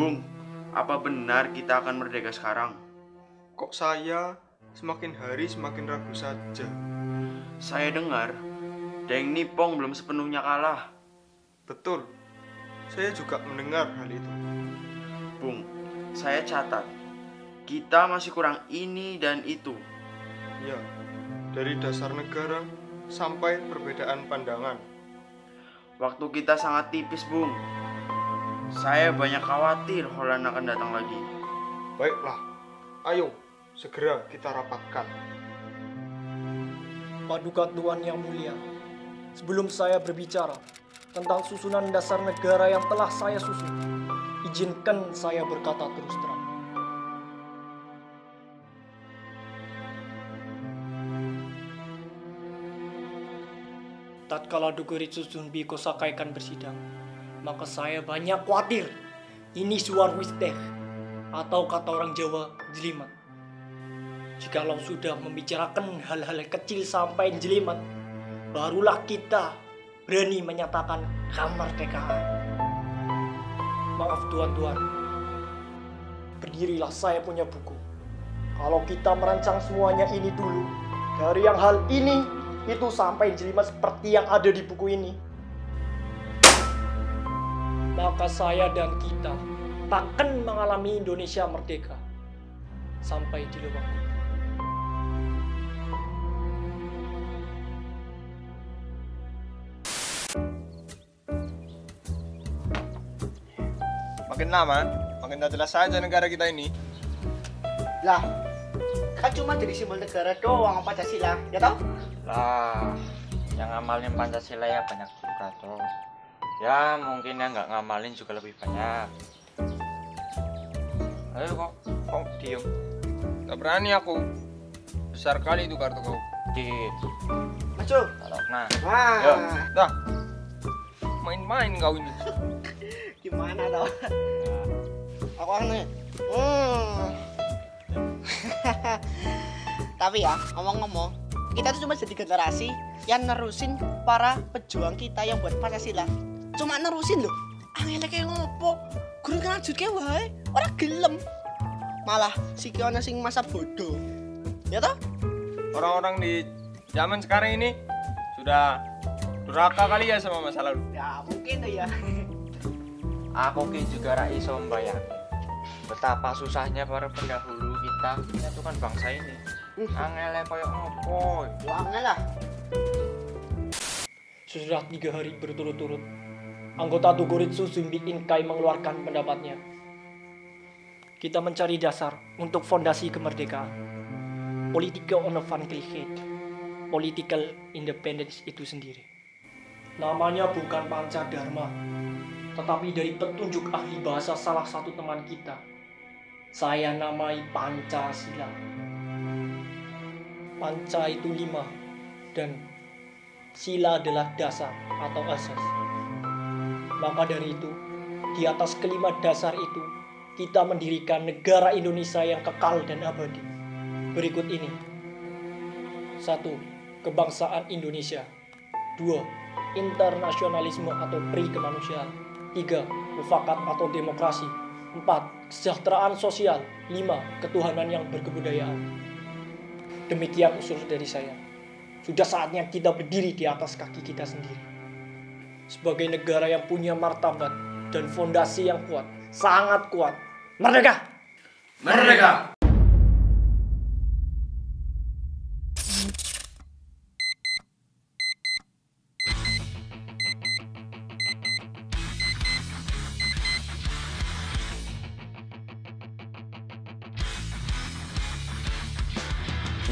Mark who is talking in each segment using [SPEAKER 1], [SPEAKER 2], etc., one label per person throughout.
[SPEAKER 1] Bung, apa benar kita akan merdeka sekarang?
[SPEAKER 2] Kok saya semakin hari semakin ragu saja?
[SPEAKER 1] Saya dengar, Deng Nipong belum sepenuhnya kalah.
[SPEAKER 2] Betul, saya juga mendengar hal itu.
[SPEAKER 1] Bung, saya catat, kita masih kurang ini dan itu.
[SPEAKER 2] Ya, dari dasar negara sampai perbedaan pandangan.
[SPEAKER 1] Waktu kita sangat tipis, Bung. Saya banyak khawatir Holland akan datang lagi.
[SPEAKER 2] Baiklah, ayo segera kita rapatkan.
[SPEAKER 3] Paduka Tuan yang mulia, sebelum saya berbicara tentang susunan dasar negara yang telah saya susun, izinkan saya berkata terus terang. Tatkala Dukuritsu Sunbi Kosakaikan bersidang, maka saya banyak khawatir ini suar wisteh atau kata orang Jawa jelimet. Jikalau sudah membicarakan hal-hal kecil sampai jelimet, barulah kita berani menyatakan kemerdekaan. Maaf tuan-tuan, berdirilah, saya punya buku. Kalau kita merancang semuanya ini dulu, dari yang hal ini, itu sampai jelimet seperti yang ada di buku ini, maka saya dan kita takkan mengalami Indonesia merdeka sampai di lubang kubur.
[SPEAKER 2] Makin lama, makin tak jelas saja negara kita ini.
[SPEAKER 4] Lah, kan cuma jadi simbol negara doang Pancasila, ya toh?
[SPEAKER 5] Lah, yang ngamalin Pancasila ya banyak juga tuh. Ya mungkin yang nggak ngamalin juga lebih banyak. Ayo kok diem.
[SPEAKER 2] Tak berani aku. Besar kali itu kartu kau.
[SPEAKER 5] Dikit.
[SPEAKER 4] Maju.
[SPEAKER 5] Nah,
[SPEAKER 4] Wah,
[SPEAKER 5] yuk.
[SPEAKER 2] Dah, main-main kau ini.
[SPEAKER 4] gimana toh? Aku aneh. Tapi ya, ngomong-ngomong, kita tuh cuma jadi generasi yang nerusin para pejuang kita yang buat Pancasila. Cuma nerusin loh. Angel kayak ngopo? Guru kan lanjut kayak wae, ora gelem. Malah si Kiona sing masa bodoh. Ya toh?
[SPEAKER 2] Orang-orang di zaman sekarang ini sudah durhaka kali ya sama masa lalu.
[SPEAKER 4] Ya mungkin tuh ya.
[SPEAKER 5] Aku ki juga ra iso mbayangin betapa susahnya para pendahulu kita menyatukan bangsa ini. Angele koyo ngopo?
[SPEAKER 4] Angel lah.
[SPEAKER 3] Sudah 3 hari berturut-turut, anggota Dukuritsu Sunbi Inkai mengeluarkan pendapatnya. Kita mencari dasar untuk fondasi kemerdekaan. Political Onofangklighet, political independence itu sendiri. Namanya bukan Pancadharma, tetapi dari petunjuk ahli bahasa salah satu teman kita. Saya namai Pancasila. Panca itu 5 dan sila adalah dasar atau asas. Maka dari itu, di atas kelima dasar itu, kita mendirikan negara Indonesia yang kekal dan abadi. Berikut ini. 1. Kebangsaan Indonesia. 2. Internasionalisme atau pri-kemanusiaan. 3. Mufakat atau demokrasi. 4. Kesejahteraan sosial. 5. Ketuhanan yang berkebudayaan. Demikian usul dari saya. Sudah saatnya kita berdiri di atas kaki kita sendiri. Sebagai negara yang punya martabat dan fondasi yang kuat, sangat kuat. Merdeka!
[SPEAKER 1] Merdeka!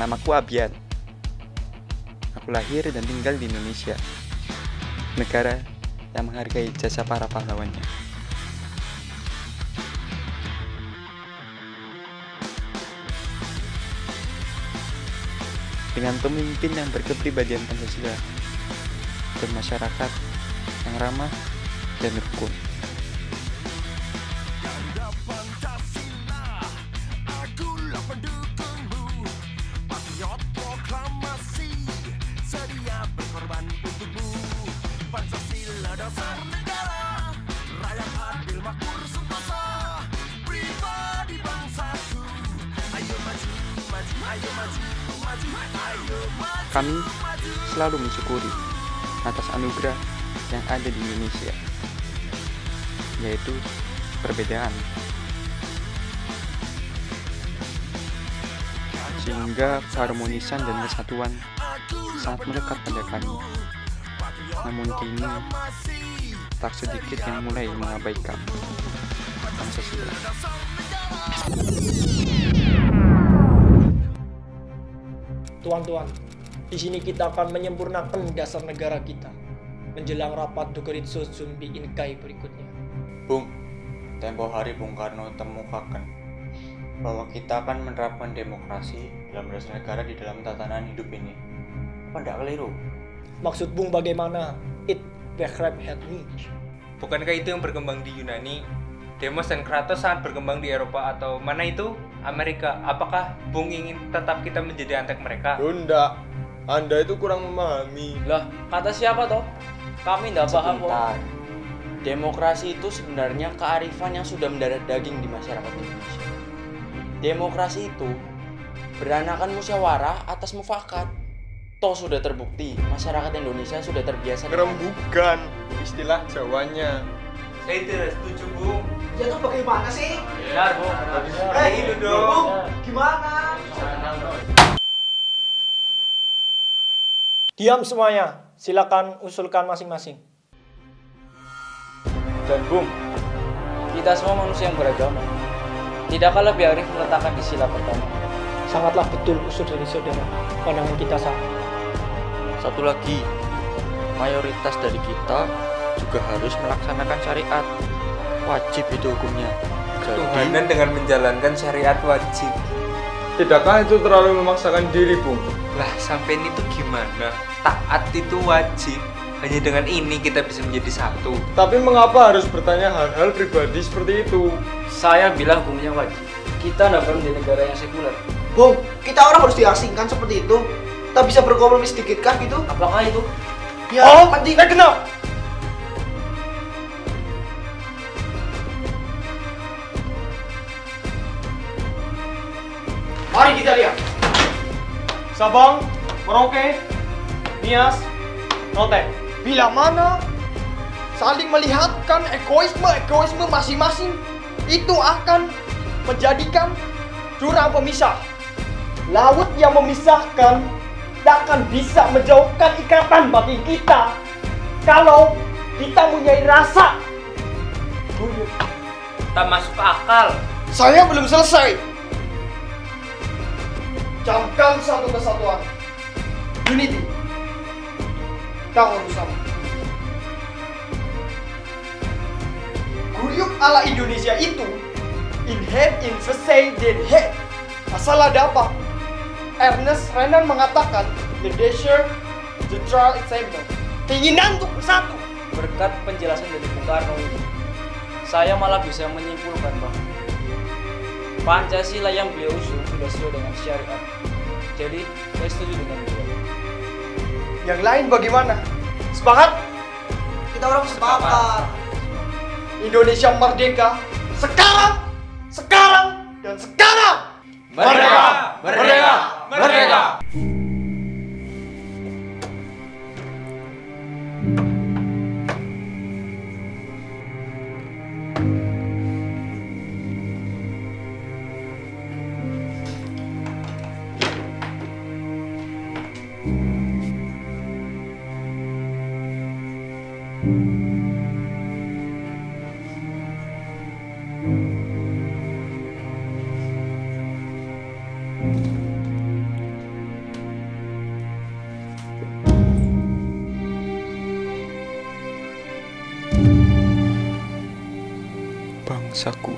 [SPEAKER 6] Namaku Abian. Aku lahir dan tinggal di Indonesia, negara yang menghargai jasa para pahlawannya. Dengan pemimpin yang berkepribadian Pancasila dan masyarakat yang ramah dan rukun.
[SPEAKER 7] Pancasila dasar negara, rakyat adil makmur sentosa.
[SPEAKER 6] Kami selalu mensyukuri atas anugerah yang ada di Indonesia, yaitu perbedaan. Sehingga keharmonisan dan kesatuan sangat melekat pada kami. Namun kini, tak sedikit yang mulai mengabaikan Pancasila.
[SPEAKER 3] Tuan-tuan, di sini kita akan menyempurnakan dasar negara kita menjelang rapat Dukeritso Zumbi Inkai berikutnya.
[SPEAKER 5] Bung, tempo hari Bung Karno temukakan bahwa kita akan menerapkan demokrasi dalam dasar negara di dalam tatanan hidup ini. Apa tidak keliru?
[SPEAKER 3] Maksud Bung bagaimana? It begrip het niet.
[SPEAKER 2] Bukankah itu yang berkembang di Yunani? Demos dan Kratos sangat berkembang di Eropa atau mana itu? Amerika. Apakah Bung ingin tetap kita menjadi antek mereka?
[SPEAKER 7] Bunda, Anda itu kurang memahami.
[SPEAKER 8] Lah, kata siapa toh? Kami nggak paham kok.
[SPEAKER 1] Sebentar. Demokrasi itu sebenarnya kearifan yang sudah mendarah daging di masyarakat Indonesia. Demokrasi itu beranakan musyawarah atas mufakat. Toh sudah terbukti, masyarakat Indonesia sudah terbiasa dengan
[SPEAKER 7] Rembukan istilah Jawanya.
[SPEAKER 2] Saya tidak setuju, Bung.
[SPEAKER 4] Ya tuh bagaimana sih?
[SPEAKER 2] Benar, Bung.
[SPEAKER 4] Itu dong. Gimana?
[SPEAKER 3] Diam semuanya, silakan usulkan masing-masing.
[SPEAKER 8] Dan Bung, kita semua manusia yang beragama. Tidakkah lebih arif meletakkan di sila pertama?
[SPEAKER 3] Sangatlah betul usul dari saudara, pandangan kita sama.
[SPEAKER 5] Satu lagi, mayoritas dari kita juga harus melaksanakan syariat. Wajib itu hukumnya.
[SPEAKER 2] Tuhanan dengan menjalankan syariat wajib.
[SPEAKER 7] Tidakkah itu terlalu memaksakan diri, Bung?
[SPEAKER 2] Lah, sampai ini tuh gimana? Taat itu wajib. Hanya dengan ini kita bisa menjadi satu.
[SPEAKER 7] Tapi mengapa harus bertanya hal-hal pribadi seperti itu?
[SPEAKER 8] Saya bilang hukumnya wajib. Kita nggak pernah di negara yang sekuler.
[SPEAKER 4] Bung, kita orang harus diasingkan seperti itu. Tak bisa berkompromi sedikit kah gitu?
[SPEAKER 8] Apakah itu?
[SPEAKER 4] Ya, penting.
[SPEAKER 3] Kenal.
[SPEAKER 4] Mari kita lihat.
[SPEAKER 3] Sabang, Merauke, Nias, Notek.
[SPEAKER 4] Bila mana saling melihatkan egoisme masing-masing itu akan menjadikan jurang pemisah. Laut yang memisahkan tak akan bisa menjauhkan ikatan bagi kita kalau kita mempunyai rasa.
[SPEAKER 2] Tak masuk akal.
[SPEAKER 4] Saya belum selesai. Camkan satu kesatuan. Unity. Tangan bersama. Guyup ala Indonesia itu in head in verse den head. Asal ada apa? Ernest Renan mengatakan the desire, the trial example. Keinginan untuk bersatu.
[SPEAKER 8] Berkat penjelasan dari Bung Karno ini, saya malah bisa menyimpulkan bahwa Pancasila yang beliau usung sudah sesuai dengan syariat. Jadi, saya setuju dengan beliau.
[SPEAKER 4] Yang lain bagaimana? Sepakat? Kita orang sepakat. Indonesia merdeka sekarang, dan sekarang.
[SPEAKER 2] Merdeka! Merdeka! Merdeka!
[SPEAKER 6] Bangsaku.